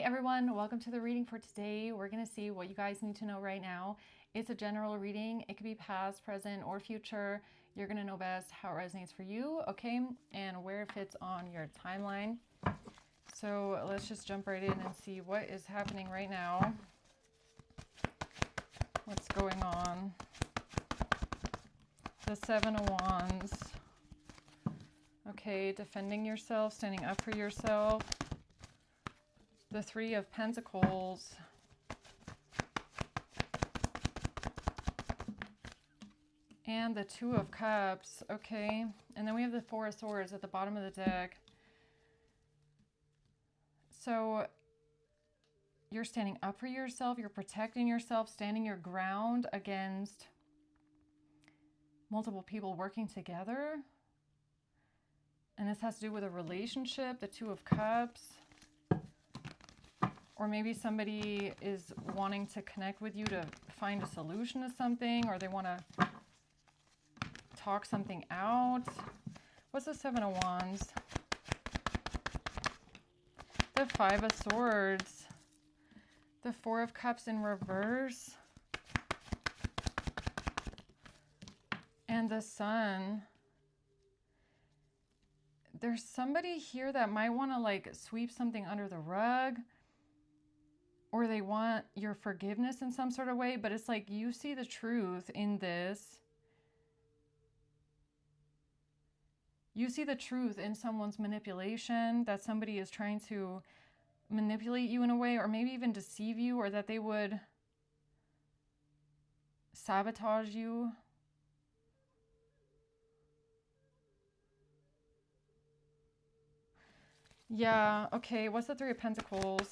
everyone, welcome to the reading for today. We're going to see what you guys need to know right now. It's a general reading. It could be past, present, or future. You're going to know best how it resonates for you, okay, and where it fits on your timeline. So let's just jump right in and see what is happening right now. What's going on? The Seven of Wands. Okay, defending yourself, standing up for yourself. The Three of Pentacles. And the Two of Cups. Okay. And then we have the Four of Swords at the bottom of the deck. So you're standing up for yourself. You're protecting yourself, standing your ground against multiple people working together. And this has to do with a relationship, the Two of Cups. Or maybe somebody is wanting to connect with you to find a solution to something, or they want to talk something out. What's the Seven of Wands? The Five of Swords. The Four of Cups in reverse. And the Sun. There's somebody here that might want to like sweep something under the rug. Or they want your forgiveness in some sort of way, but it's like you see the truth in this. You see the truth in someone's manipulation, that somebody is trying to manipulate you in a way, or maybe even deceive you, or that they would sabotage you. Yeah, okay, what's the Three of Pentacles?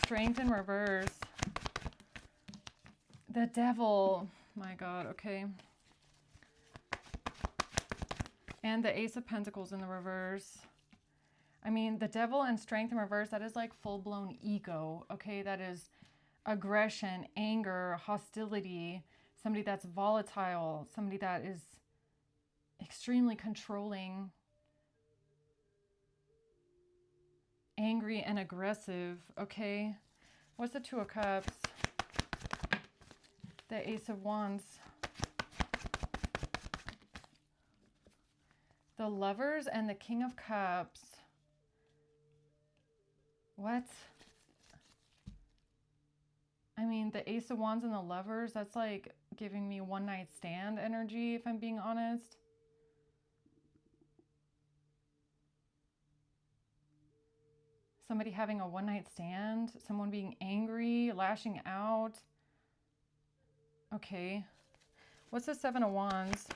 Strength in reverse. The Devil. My God, okay. And the Ace of Pentacles in the reverse. I mean, the Devil and Strength in reverse, that is like full-blown ego, okay? That is aggression, anger, hostility, somebody that's volatile, somebody that is extremely controlling, angry and aggressive, okay? What's the Two of Cups? The Ace of Wands. The Lovers and the King of Cups. What? I mean, the Ace of Wands and the Lovers, that's like giving me one night stand energy, if I'm being honest. Somebody having a one-night stand, someone being angry, lashing out. Okay. What's the Seven of Wands?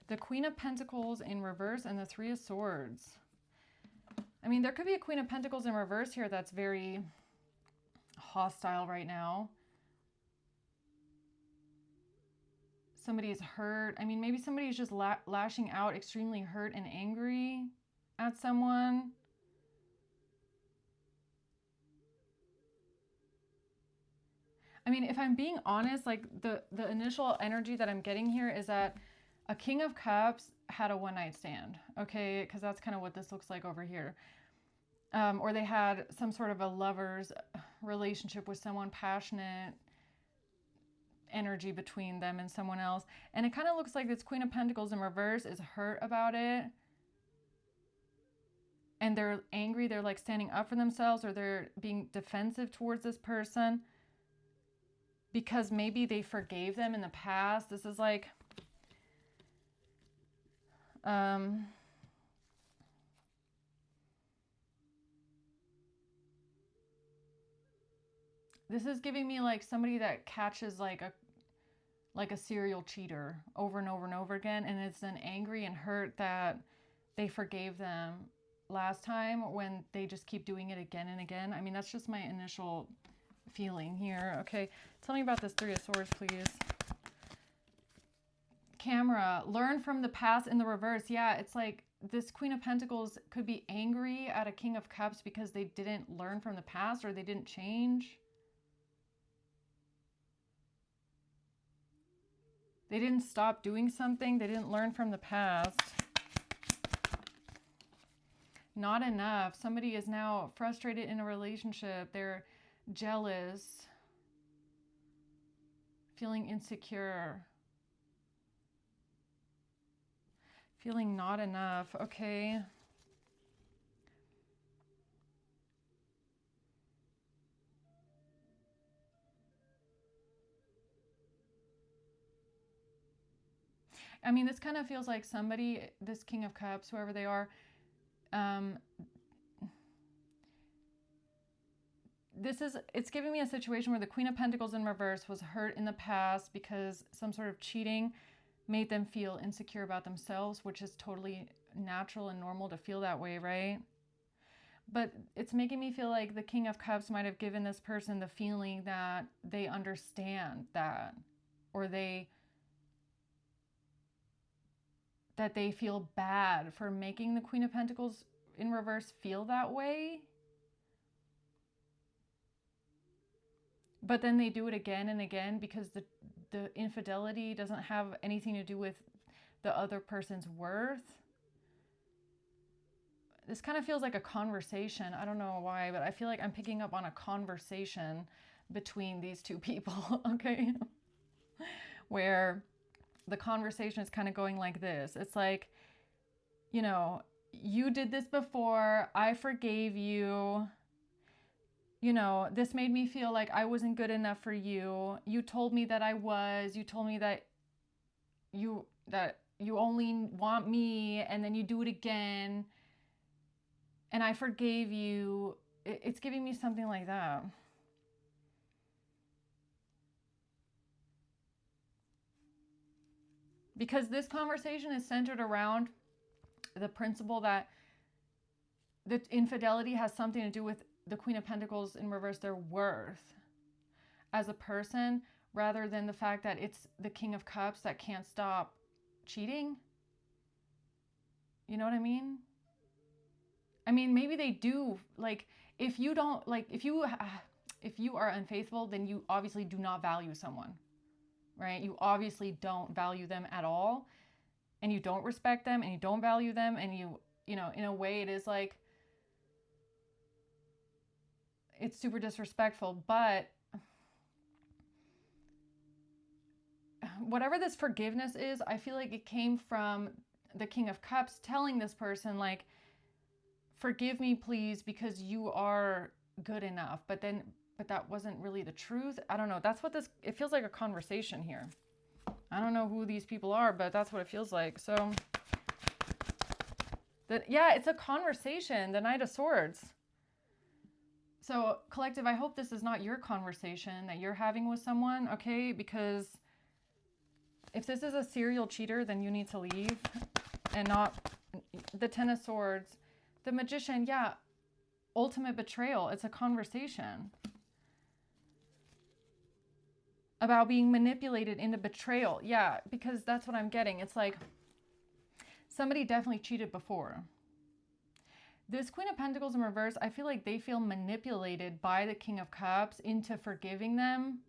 The Queen of Pentacles in reverse and the Three of Swords. I mean, there could be a Queen of Pentacles in reverse here that's very hostile right now. Somebody's hurt. I mean, maybe somebody's just lashing out, extremely hurt and angry at someone. I mean, if I'm being honest, like the initial energy that I'm getting here is that a King of Cups had a one-night stand, okay? Because that's kind of what this looks like over here. Or they had some sort of a lover's relationship with someone, passionate energy between them and someone else. And it kind of looks like this Queen of Pentacles in reverse is hurt about it. And they're angry. They're like standing up for themselves, or they're being defensive towards this person because maybe they forgave them in the past. This is like... this is giving me like somebody that catches like a serial cheater over and over and over again, and it's then angry and hurt that they forgave them last time when they just keep doing it again and again. I mean, that's just my initial feeling here. Okay, tell me about this Three of Swords, please. Camera, learn from the past in the reverse. Yeah, it's like this Queen of Pentacles could be angry at a King of Cups because they didn't learn from the past, or they didn't change. They didn't stop doing something. They didn't learn from the past. Not enough. Somebody is now frustrated in a relationship. They're jealous, feeling insecure, feeling not enough. Okay. I mean, this kind of feels like somebody, this King of Cups, whoever they are, it's giving me a situation where the Queen of Pentacles in reverse was hurt in the past because some sort of cheating made them feel insecure about themselves, which is totally natural and normal to feel that way, right? But it's making me feel like the King of Cups might have given this person the feeling that they understand that, or that they feel bad for making the Queen of Pentacles in reverse feel that way. But then they do it again and again because the infidelity doesn't have anything to do with the other person's worth. This kind of feels like a conversation. I don't know why, but I feel like I'm picking up on a conversation between these two people, okay? Where the conversation is kind of going like this. It's like, you know, you did this before, I forgave you. You know, this made me feel like I wasn't good enough for you. You told me that I was. You told me that you only want me, and then you do it again. And I forgave you. It's giving me something like that. Because this conversation is centered around the principle that the infidelity has something to do with the Queen of Pentacles in reverse, their worth as a person, rather than the fact that it's the King of Cups that can't stop cheating. You know what I mean? I mean, maybe they do. Like, if you don't, like, if you are unfaithful, then you obviously do not value someone, right? You obviously don't value them at all, and you don't respect them, and you don't value them, and you know, in a way it is like, it's super disrespectful. But whatever this forgiveness is, I feel like it came from the King of Cups telling this person, like, forgive me, please, because you are good enough. But that wasn't really the truth. I don't know. That's what it feels like, a conversation here. I don't know who these people are, but that's what it feels like. So, yeah, it's a conversation, the Knight of Swords. So, collective, I hope this is not your conversation that you're having with someone, okay? Because if this is a serial cheater, then you need to leave. And not the Ten of Swords. The Magician, yeah, ultimate betrayal. It's a conversation about being manipulated into betrayal. Yeah, because that's what I'm getting. It's like somebody definitely cheated before. This Queen of Pentacles in reverse, I feel like they feel manipulated by the King of Cups into forgiving them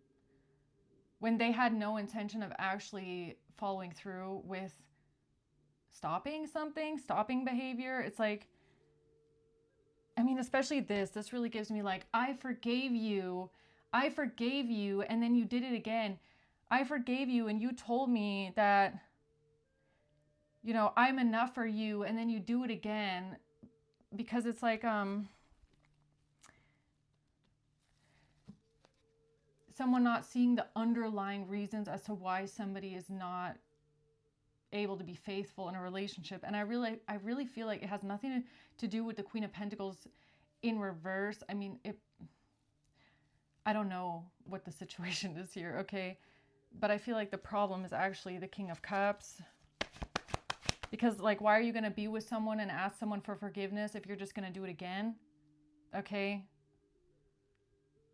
when they had no intention of actually following through with stopping something, stopping behavior. It's like, I mean, especially this really gives me like, I forgave you, and then you did it again. I forgave you, and you told me that, you know, I'm enough for you, and then you do it again. Because it's like, someone not seeing the underlying reasons as to why somebody is not able to be faithful in a relationship. And I really feel like it has nothing to do with the Queen of Pentacles in reverse. I mean, I don't know what the situation is here, okay? But I feel like the problem is actually the King of Cups. Because, like, why are you going to be with someone and ask someone for forgiveness if you're just going to do it again? Okay?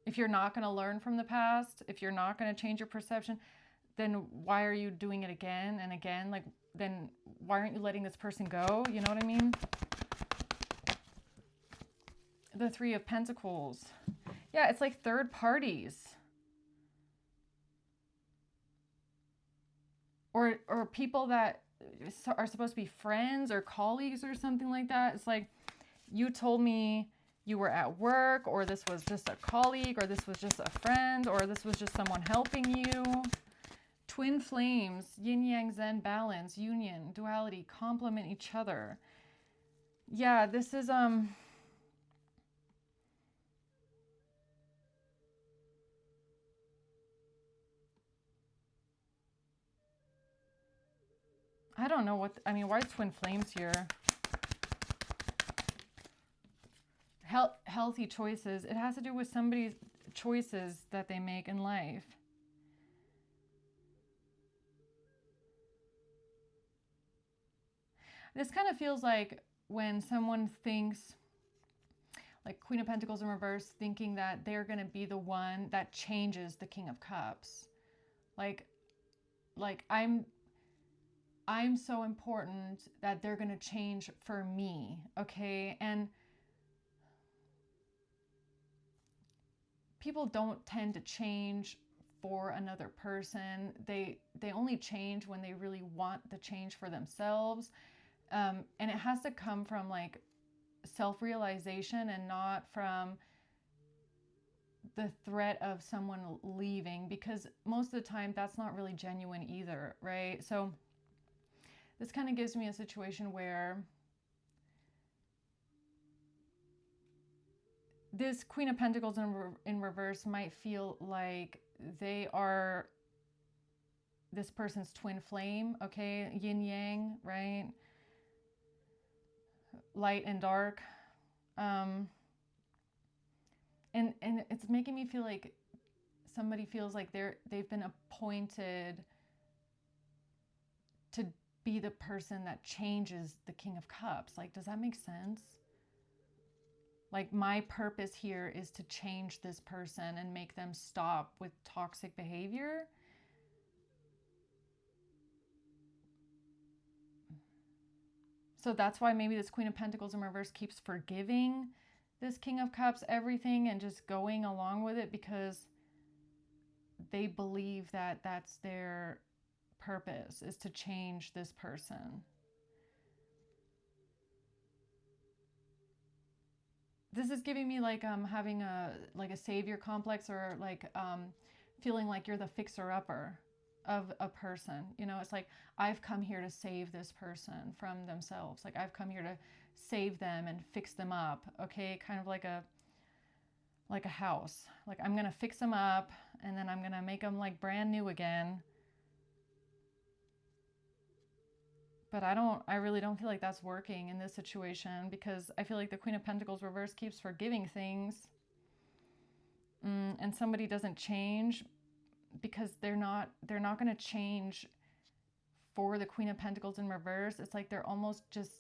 If you're not going to learn from the past, if you're not going to change your perception, then why are you doing it again and again? Like, then why aren't you letting this person go? You know what I mean? The Three of Pentacles. Yeah, it's like third parties. Or people that are supposed to be friends or colleagues or something like that. It's like you told me you were at work, or this was just a colleague, or this was just a friend, or this was just someone helping you. Twin flames, yin yang zen balance, union, duality, complement each other. Yeah, this is I don't know what, I mean, why is twin flames here? Healthy choices. It has to do with somebody's choices that they make in life. This kind of feels like when someone thinks, like Queen of Pentacles in reverse, thinking that they're going to be the one that changes the King of Cups. Like I'm so important that they're going to change for me, okay? And people don't tend to change for another person. They only change when they really want the change for themselves. And it has to come from like self-realization and not from the threat of someone leaving, because most of the time that's not really genuine either, right? So this kind of gives me a situation where this Queen of Pentacles in reverse might feel like they are this person's twin flame, okay? Yin yang, right? Light and dark. And it's making me feel like somebody feels like they've been appointed to be the person that changes the King of Cups. Like, does that make sense? Like, my purpose here is to change this person and make them stop with toxic behavior. So that's why maybe this Queen of Pentacles in reverse keeps forgiving this King of Cups everything and just going along with it, because they believe that that's their purpose, is to change this person. This is giving me like having a savior complex, or like feeling like you're the fixer-upper of a person. You know, it's like, I've come here to save this person from themselves. Like, I've come here to save them and fix them up, okay? Kind of like a house. Like, I'm gonna fix them up and then I'm gonna make them like brand new again. But I really don't feel like that's working in this situation, because I feel like the Queen of Pentacles reverse keeps forgiving things, and somebody doesn't change because they're not going to change for the Queen of Pentacles in reverse. It's like they're almost just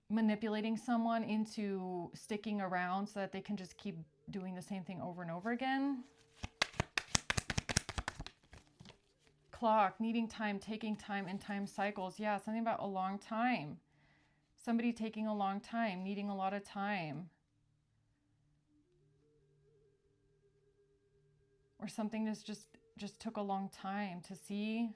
manipulating someone into sticking around so that they can just keep doing the same thing over and over again. Clock, needing time, taking time, and time cycles. Yeah, something about a long time. Somebody taking a long time, needing a lot of time. Or something that's just took a long time to see.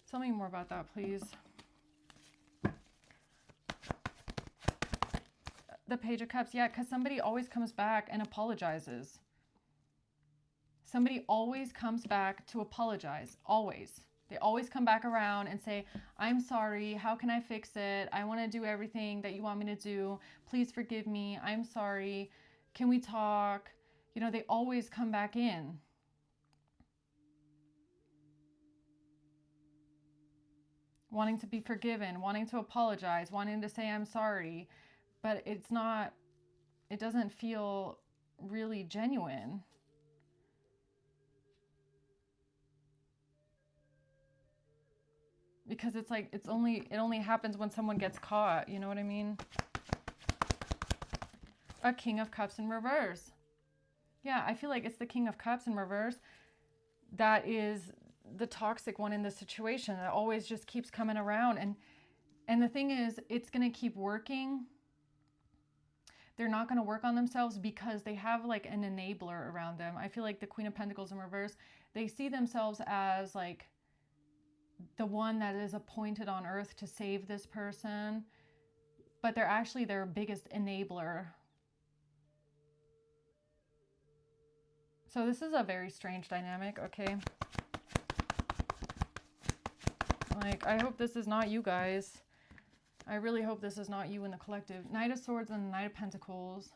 Tell me more about that, please. The Page of Cups, yeah, because somebody always comes back and apologizes. Somebody always comes back to apologize, always. They always come back around and say, I'm sorry, how can I fix it? I want to do everything that you want me to do. Please forgive me, I'm sorry. Can we talk? You know, they always come back in. Wanting to be forgiven, wanting to apologize, wanting to say I'm sorry. But it doesn't feel really genuine. Because it's like, it only happens when someone gets caught, you know what I mean? A King of Cups in reverse. Yeah, I feel like it's the King of Cups in reverse that is the toxic one in the situation, that always just keeps coming around. And the thing is, it's going to keep working they're not going to work on themselves because they have like an enabler around them. I feel like the Queen of Pentacles in reverse, they see themselves as like the one that is appointed on earth to save this person, but they're actually their biggest enabler. So this is a very strange dynamic, okay? Like, I hope this is not you guys. I really hope this is not you in the collective. Knight of Swords and Knight of Pentacles.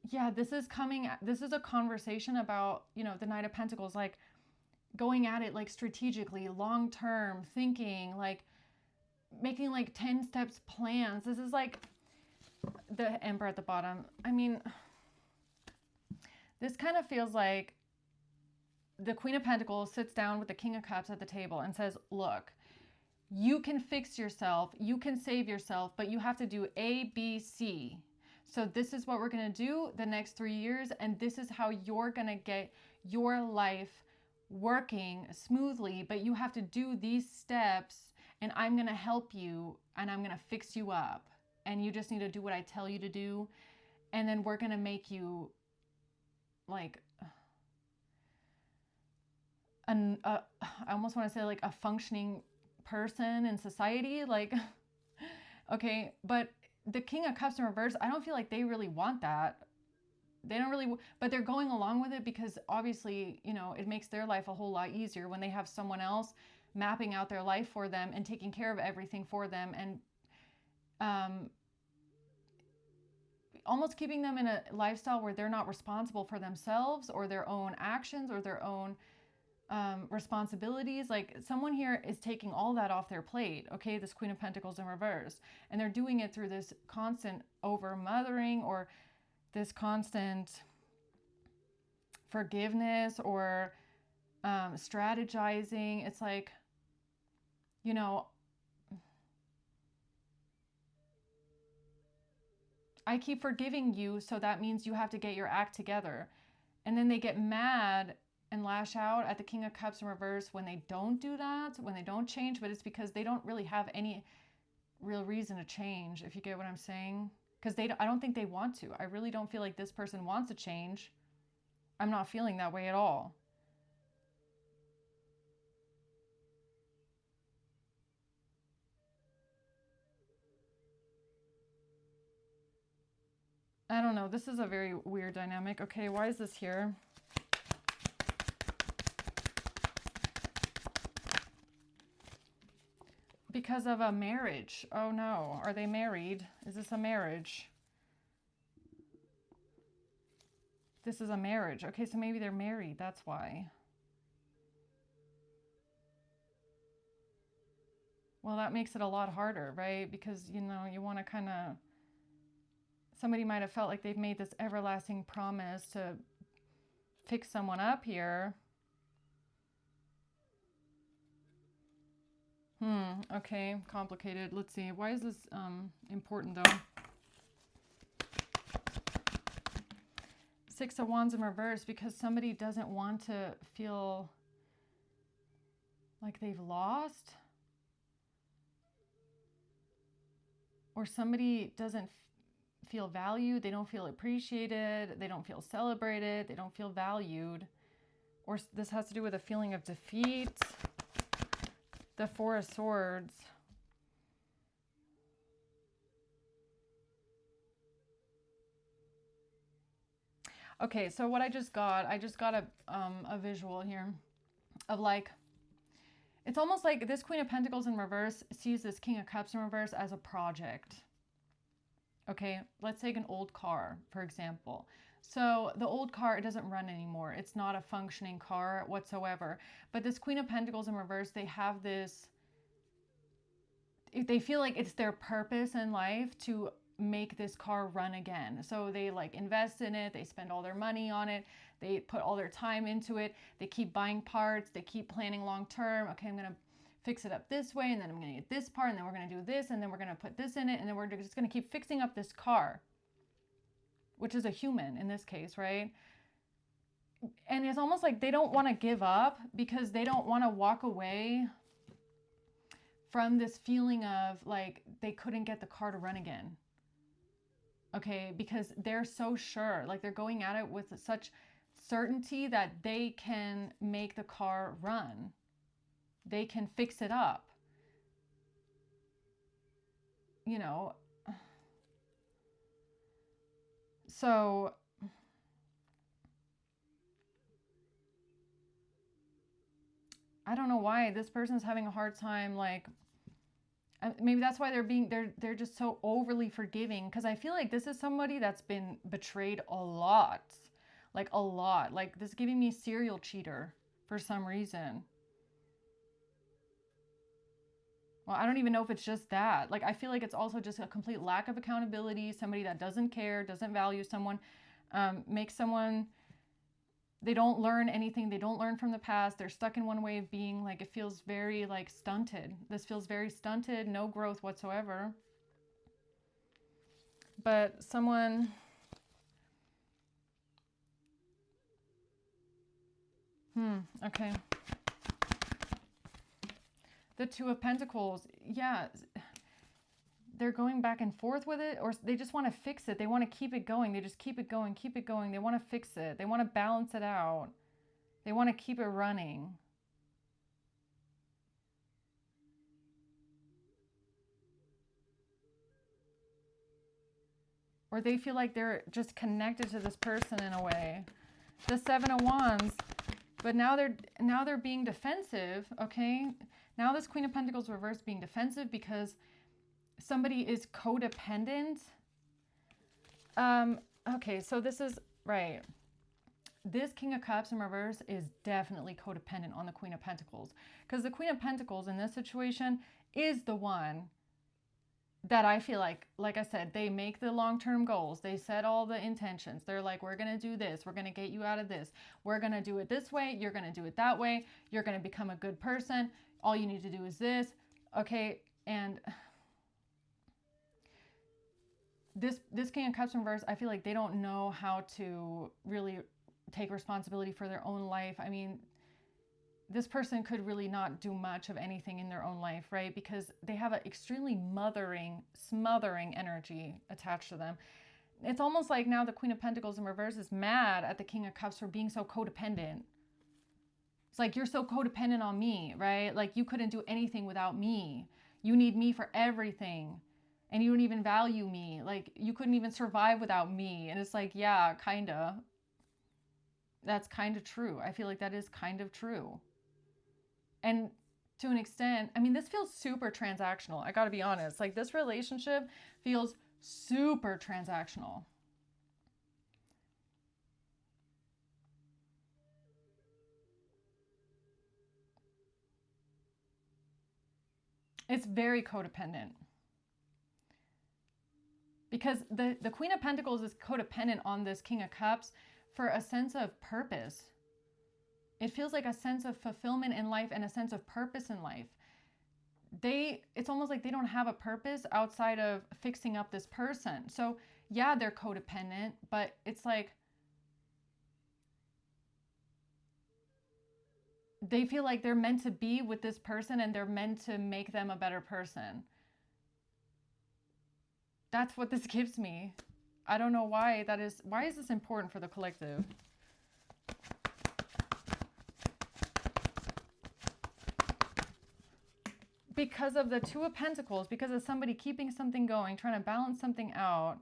Yeah, this is a conversation about, you know, the Knight of Pentacles, like going at it like strategically, long term thinking, like making like 10 steps plans. This is like the Emperor at the bottom. I mean, this kind of feels like the Queen of Pentacles sits down with the King of Cups at the table and says, look, you can fix yourself, you can save yourself, but you have to do A, B, C. So this is what we're going to do the next 3 years, and this is how you're going to get your life working smoothly, but you have to do these steps, and I'm going to help you, and I'm going to fix you up, and you just need to do what I tell you to do, and then we're going to make you like I almost want to say like a functioning person in society, like okay, but the King of Cups in reverse, I don't feel like they really want that. They don't really, but they're going along with it because obviously, you know, it makes their life a whole lot easier when they have someone else mapping out their life for them and taking care of everything for them, and almost keeping them in a lifestyle where they're not responsible for themselves or their own actions or their own responsibilities. Like someone here is taking all that off their plate, okay, this Queen of Pentacles in reverse, and they're doing it through this constant over mothering or this constant forgiveness or strategizing. It's like, you know, I keep forgiving you, so that means you have to get your act together. And then they get mad and lash out at the King of Cups in reverse when they don't do that, when they don't change, but it's because they don't really have any real reason to change, if you get what I'm saying. Because I don't think they want to. I really don't feel like this person wants to change. I'm not feeling that way at all. I don't know. This is a very weird dynamic. Okay, why is this here? Because of a marriage. Oh no. Are they married? Is this a marriage? This is a marriage. Okay, so maybe they're married. That's why. Well, that makes it a lot harder, right? Because, you know, you want to kind of... Somebody might have felt like they've made this everlasting promise to fix someone up here. Okay, complicated. Let's see. Why is this important though? Six of Wands in reverse, because somebody doesn't want to feel like they've lost, or somebody doesn't feel valued, they don't feel appreciated, they don't feel celebrated, they don't feel valued, or this has to do with a feeling of defeat. The Four of Swords. Okay, so what I just got a visual here of like, it's almost like this Queen of Pentacles in reverse sees this King of Cups in reverse as a project. Okay, let's take an old car, for example. So the old car, it doesn't run anymore. It's not a functioning car whatsoever. But this Queen of Pentacles in reverse, they have this, they feel like it's their purpose in life to make this car run again. So they like invest in it, they spend all their money on it, they put all their time into it, they keep buying parts, they keep planning long term. Okay, I'm gonna fix it up this way, and then I'm gonna get this part, and then we're gonna do this, and then we're gonna put this in it, and then we're just gonna keep fixing up this car, which is a human in this case, right? And it's almost like they don't want to give up because they don't want to walk away from this feeling of like they couldn't get the car to run again. Okay, because they're so sure, like they're going at it with such certainty that they can make the car run. They can fix it up. You know, so I don't know why this person's having a hard time, like maybe that's why they're just so overly forgiving, because I feel like this is somebody that's been betrayed a lot. Like a lot. Like this is giving me serial cheater for some reason. Well, I don't even know if it's just that. Like I feel like it's also just a complete lack of accountability, somebody that doesn't care, doesn't value someone, makes someone, they don't learn anything. They don't learn from the past. They're stuck in one way of being. Like it feels very like stunted. This feels very stunted, no growth whatsoever. But someone, okay. The Two of Pentacles, yeah. They're going back and forth with it, or they just want to fix it. They want to keep it going. They just keep it going, keep it going. They want to fix it. They want to balance it out. They want to keep it running. Or they feel like they're just connected to this person in a way. The Seven of Wands, but now they're being defensive, okay? Now this Queen of Pentacles reversed being defensive because somebody is codependent. Okay, so this is, right. This King of Cups in reverse is definitely codependent on the Queen of Pentacles. Because the Queen of Pentacles in this situation is the one that I feel like I said, they make the long-term goals. They set all the intentions. They're like, we're going to do this. We're going to get you out of this. We're going to do it this way. You're going to do it that way. You're going to become a good person. All you need to do is this. Okay, and this King of Cups in reverse, I feel like they don't know how to really take responsibility for their own life. I mean, this person could really not do much of anything in their own life, right? Because they have an extremely smothering energy attached to them. It's almost like now the Queen of Pentacles in reverse is mad at the King of Cups for being so codependent. It's like, you're so codependent on me, right? Like you couldn't do anything without me. You need me for everything. And you don't even value me. Like you couldn't even survive without me. And it's like, yeah, kinda. That's kind of true. I feel like that is kind of true. And to an extent, I mean, this feels super transactional. I gotta be honest. Like this relationship feels super transactional. It's very codependent. Because the Queen of Pentacles is codependent on this King of Cups for a sense of purpose. It feels like a sense of fulfillment in life and a sense of purpose in life. It's almost like they don't have a purpose outside of fixing up this person. So yeah, they're codependent, but it's like they feel like they're meant to be with this person and they're meant to make them a better person. That's what this gives me. I don't know why that is. Why is this important for the collective? Because of the Two of Pentacles, because of somebody keeping something going, trying to balance something out.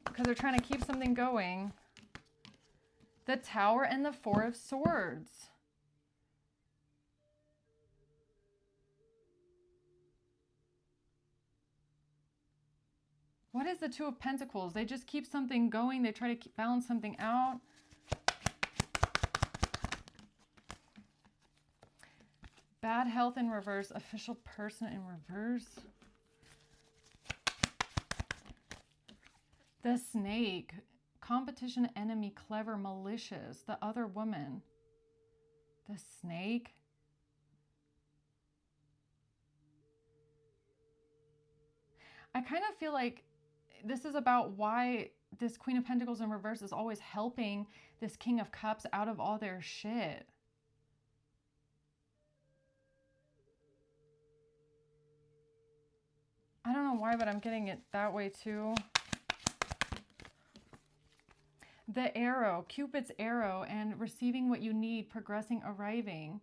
Because they're trying to keep something going. The Tower and the Four of Swords. What is the Two of Pentacles? They just keep something going. They try to balance something out. Bad health in reverse. Official person in reverse. The Snake. Competition, enemy, clever, malicious. The other woman. The Snake. I kind of feel like this is about why this Queen of Pentacles in reverse is always helping this King of Cups out of all their shit. I don't know why, but I'm getting it that way too. The arrow, Cupid's arrow, and receiving what you need, progressing, arriving.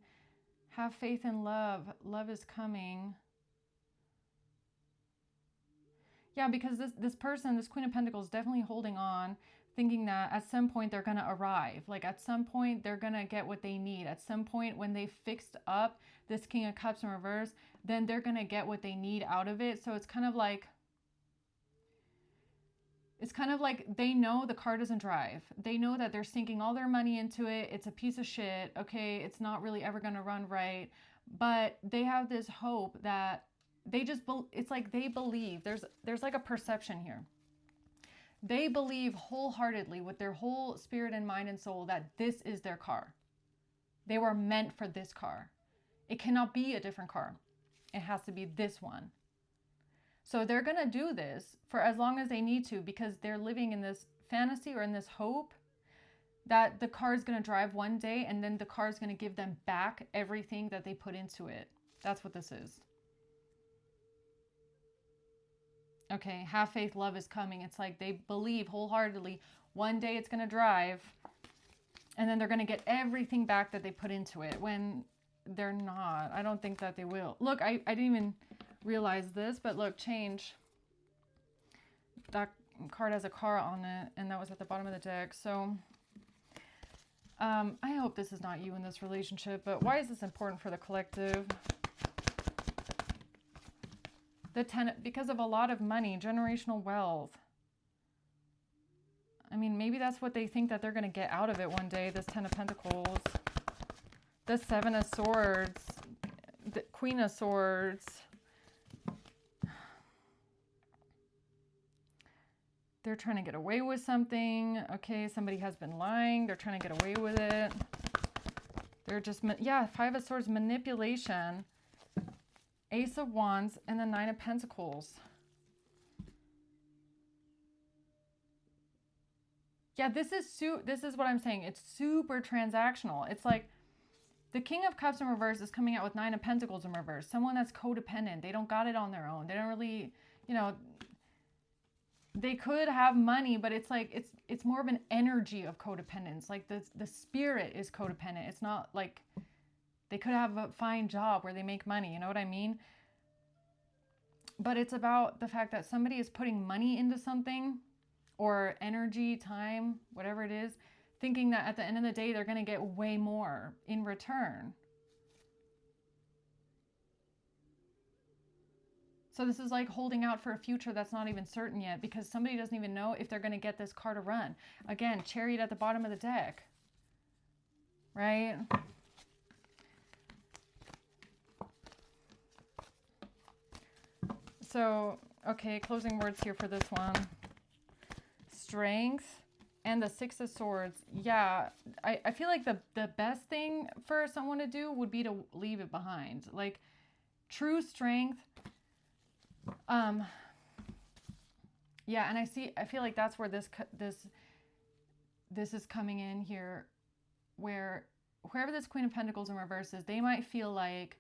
Have faith in love. Love is coming. Yeah, because this person, this Queen of Pentacles, definitely holding on, thinking that at some point they're going to arrive. Like at some point they're going to get what they need. At some point when they fixed up this King of Cups in reverse, then they're going to get what they need out of it. So it's kind of like they know the car doesn't drive. They know that they're sinking all their money into it. It's a piece of shit. Okay, it's not really ever going to run right. But they have this hope that they just, it's like they believe. There's like a perception here. They believe wholeheartedly with their whole spirit and mind and soul that this is their car. They were meant for this car. It cannot be a different car. It has to be this one. So they're going to do this for as long as they need to, because they're living in this fantasy or in this hope that the car is going to drive one day and then the car is going to give them back everything that they put into it. That's what this is. Okay, have faith, love is coming. It's like they believe wholeheartedly one day it's going to drive and then they're going to get everything back that they put into it, when they're not. I don't think that they will. Look, I didn't even realize this, but look, change. That card has a car on it, and that was at the bottom of the deck. So I hope this is not you in this relationship, but why is this important for the collective? The 10, because of a lot of money, generational wealth. I mean, maybe that's what they think that they're going to get out of it one day, this 10 of Pentacles. The 7 of Swords, the Queen of Swords. They're trying to get away with something. Okay, somebody has been lying. They're trying to get away with it. They're just, yeah, 5 of Swords, manipulation. Ace of Wands, and the 9 of Pentacles. Yeah, this is what I'm saying. It's super transactional. It's like the King of Cups in reverse is coming out with 9 of Pentacles in reverse. Someone that's codependent. They don't got it on their own. They don't really, you know, they could have money, but it's like it's more of an energy of codependence. Like the spirit is codependent. It's not like they could have a fine job where they make money, you know what I mean? But it's about the fact that somebody is putting money into something, or energy, time, whatever it is, thinking that at the end of the day, they're going to get way more in return. So this is like holding out for a future that's not even certain yet, because somebody doesn't even know if they're going to get this car to run. Again, Chariot at the bottom of the deck, right? So, okay, closing words here for this one. Strength and the 6 of Swords. Yeah, I feel like the best thing for someone to do would be to leave it behind. Like, true strength. Yeah, and I feel like that's where this is coming in here, where whoever this Queen of Pentacles in reverse is, they might feel like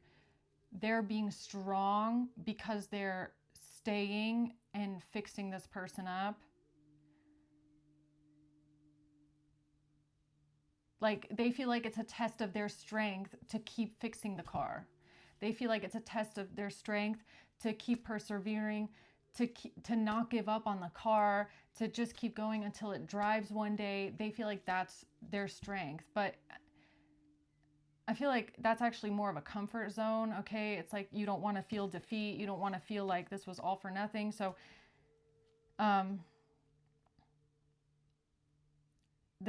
they're being strong because they're staying and fixing this person up. Like, they feel like it's a test of their strength to keep fixing the car. They feel like it's a test of their strength to keep persevering, to not give up on the car, to just keep going until it drives one day. They feel like that's their strength. But I feel like that's actually more of a comfort zone, okay? It's like you don't want to feel defeat. You don't want to feel like this was all for nothing. So the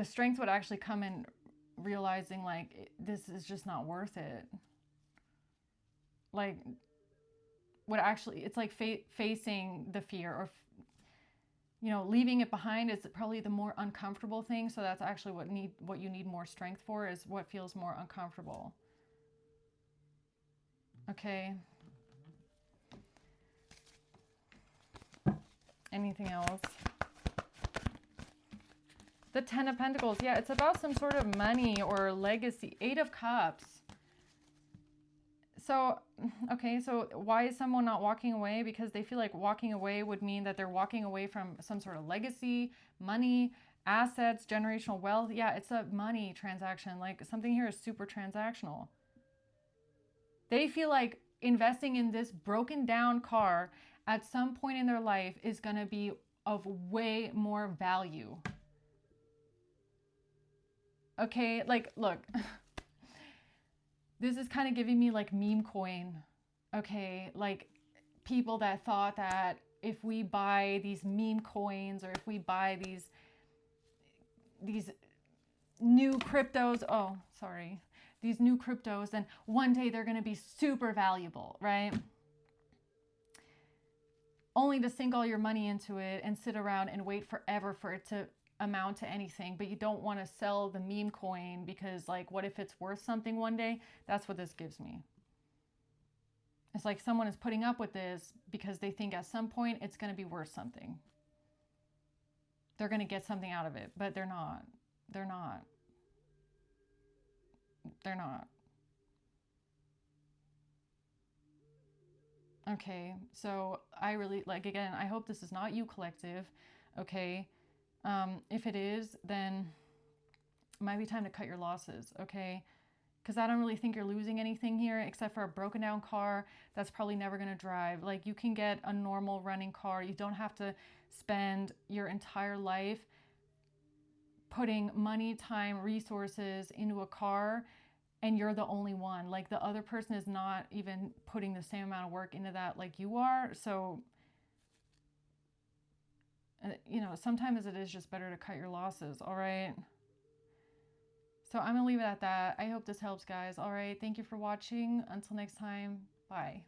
strength would actually come in realizing, like, this is just not worth it. Like, what actually, it's like facing the fear, or, you know, leaving it behind is probably the more uncomfortable thing. So that's actually what you need more strength for, is what feels more uncomfortable. Okay. Anything else? The 10 of Pentacles. Yeah, it's about some sort of money or legacy. 8 of Cups. So, okay, so why is someone not walking away? Because they feel like walking away would mean that they're walking away from some sort of legacy, money, assets, generational wealth. Yeah, it's a money transaction. Like something here is super transactional. They feel like investing in this broken down car at some point in their life is going to be of way more value. Okay, like, look, this is kind of giving me like meme coin. Okay, like people that thought that if we buy these meme coins or if we buy these new cryptos, oh, sorry, these new cryptos, then one day they're going to be super valuable, right? Only to sink all your money into it and sit around and wait forever for it to amount to anything, but you don't want to sell the meme coin because, like, what if it's worth something one day? That's what this gives me. It's like someone is putting up with this because they think at some point it's going to be worth something. They're going to get something out of it, but they're not. They're not. They're not. Okay, so I really, like, again, I hope this is not you, collective. Okay, if it is, then it might be time to cut your losses, okay? Because I don't really think you're losing anything here except for a broken down car that's probably never going to drive. Like, you can get a normal running car. You don't have to spend your entire life putting money, time, resources into a car and you're the only one. Like, the other person is not even putting the same amount of work into that like you are. So, you know, sometimes it is just better to cut your losses, all right? So I'm going to leave it at that. I hope this helps, guys. All right. Thank you for watching. Until next time. Bye.